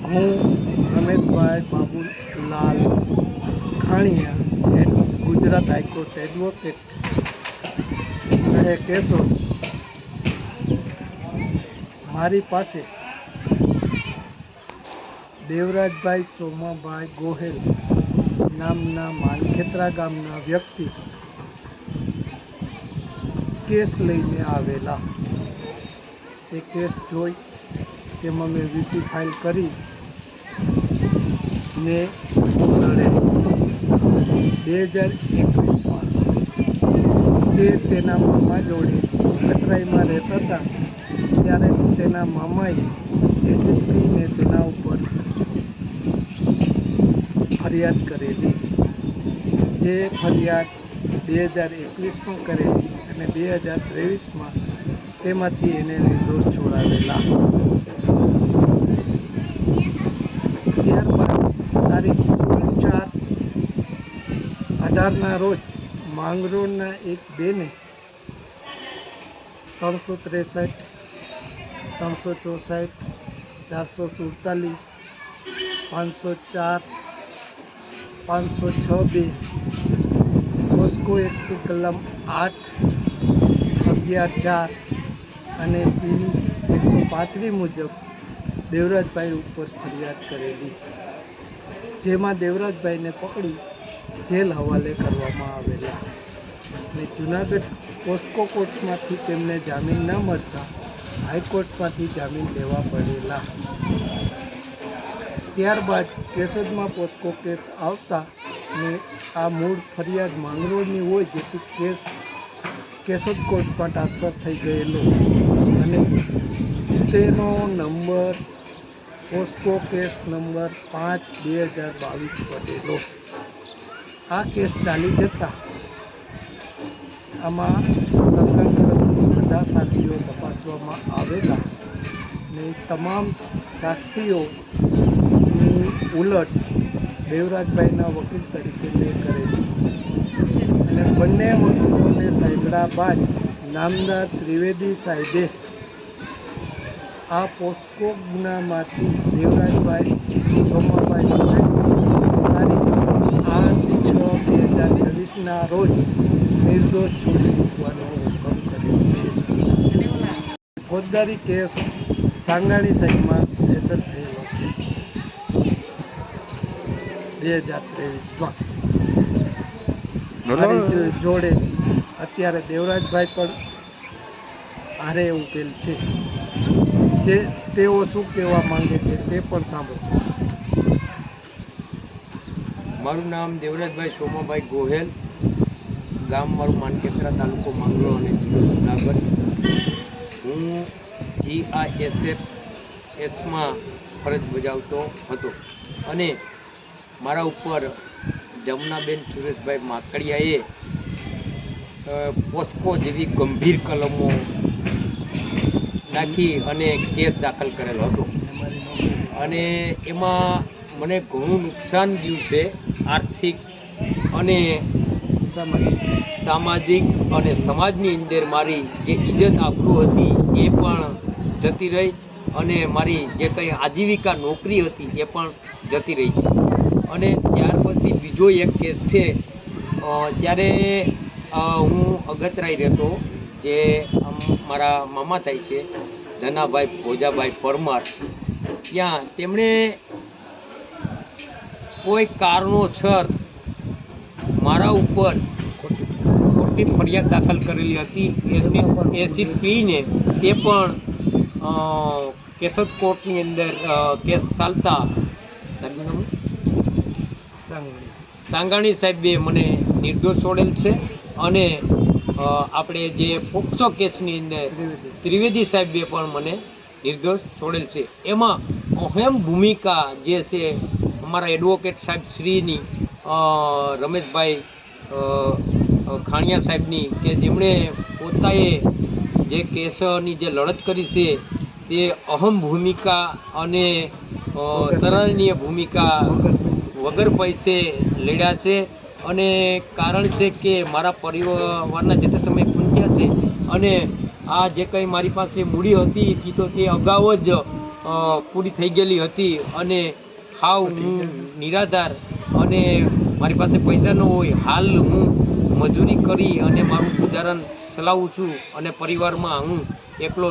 હું Rameshbhai Babulal ખાણીયા, Gujarat high court advocate રહે કેશોદ, મારી પાસે દેવરાજભાઈ સોમાભાઈ ગોહેલ નામના માનખેત્રા ગામના વ્યક્તિ કેસ લઈને આવેલા. તે કેસ જોઈ તેમાં મેં વીટી ફાઇલ કરી ને લડે 2021માં તે તેના મામા જોડે કતરાઈમાં રહેતા હતા. ત્યારે તેના મામાએ એસિડ પીને તેના ઉપર ફરિયાદ કરેલી. જે ફરિયાદ 2021માં કરેલી અને 2023માં તેમાંથી એને નિર્દોષ છોડાવેલા. ત્યારબાદ તારીખ 16/4/18ના રોજ માંગરોળના એક બેને 363, 364, 447, 504, 506(2) પોસ્કો એક્ટની કલમ 8, 11(4) અને પીવી 135 મુજબ દેવરાજભાઈ ઉપર ફરિયાદ કરેલી. જેમાં દેવરાજભાઈને પકડી જેલ હવાલે કરવામાં આવેલા અને જૂનાગઢ પોસ્કો કોર્ટમાંથી તેમને જામીન ન મળતા હાઈકોર્ટમાંથી જામીન લેવા પડેલા. ત્યારબાદ કેશોદમાં પોસ્કો કેસ આવતા ને આ મૂળ ફરિયાદ માંગરોળની હોય જેથી કેસ કેશોદ કોર્ટમાં ટ્રાન્સફર થઈ ગયેલો અને તેનો નંબર પોસ્કો કેસ નંબર 5/2022 પડેલો. આ કેસ ચાલી જતા આમાં સરકાર તરફથી બધા સાક્ષીઓ તપાસવામાં આવેલા ને તમામ સાક્ષીઓની ઉલટ દેવરાજભાઈના વકીલ તરીકે મેં કરેલી અને બંને વકીલોને સાંભળ્યા બાદ નામદાર ત્રિવેદી સાહેબે આ પોસ્કો ગુનામાંથી દેવરાજભાઈ સોમાભાઈ તારીખ 8/6/2026ના રોજ નિર્દોષ છોડી મૂકવાનો હુકમ કર્યો છે. ફોજદારી કેસ સાંગાણી સાહેબમાં એસર થયેલો છે 2023માં. મારી જોડે અત્યારે દેવરાજભાઈ પણ હારે ઉકેલ છે. જે તેઓ શું કહેવા માંગે છે તે પણ સાંભળો. મારું નામ દેવરાજભાઈ સોમાભાઈ ગોહેલ, ગામ મારું માનખેત્રા, તાલુકો માંગરોળ અને જિલ્લો જુનાગઢ. હું GISFમાં ફરજ બજાવતો હતો અને મારા ઉપર જમનાબેન સુરેશભાઈ માકડિયાએ પોસ્કો જેવી ગંભીર કલમો નાખી અને કેસ દાખલ કરેલો હતો અને એમાં મને ઘણું નુકસાન થયું છે. આર્થિક અને સામાજિક અને સમાજની અંદર મારી જે ઇજ્જત આબરૂ હતી એ પણ જતી રહી અને મારી જે કંઈ આજીવિકા નોકરી હતી એ પણ જતી રહી છે. અને ત્યાર પછી બીજો એક કેસ છે. ત્યારે હું અગતરાઈ રહેતો, જે મારા મામા થાય છે ધનાભાઈ ભોજાભાઈ પરમાર. ત્યાં તેમણે કોઈ કારણોસર મારા ઉપર ખોટી ફરિયાદ દાખલ કરેલી હતી. એસિડ પીને તે પણ કેશોદ કોર્ટની અંદર કેસ ચાલતા સાંગાણી સાહેબે મને નિર્દોષ છોડેલ છે અને આપણે જે પોક્સો કેસની અંદર ત્રિવેદી સાહેબે પણ મને નિર્દોષ છોડેલ છે. એમાં અહેમ ભૂમિકા જે છે અમારા એડવોકેટ સાહેબ શ્રીની, રમેશભાઈ ખાણીયા સાહેબની, કે જેમણે પોતાએ જે કેસની જે લડત કરી છે તે અહમ ભૂમિકા અને સરાહનીય ભૂમિકા વગર પૈસે લડ્યા છે. અને કારણ છે કે મારા પરિવારના જે તે સમય પૂંચ્યા છે અને આ જે કંઈ મારી પાસે મૂડી હતી એ તો તે અગાઉ જ પૂરી થઈ ગયેલી હતી અને હાવ હું નિરાધાર અને મારી પાસે પૈસા ન હોય. હાલ હું મજૂરી કરી અને મારું ગુજારણ ચલાવું છું અને પરિવારમાં હું એકલો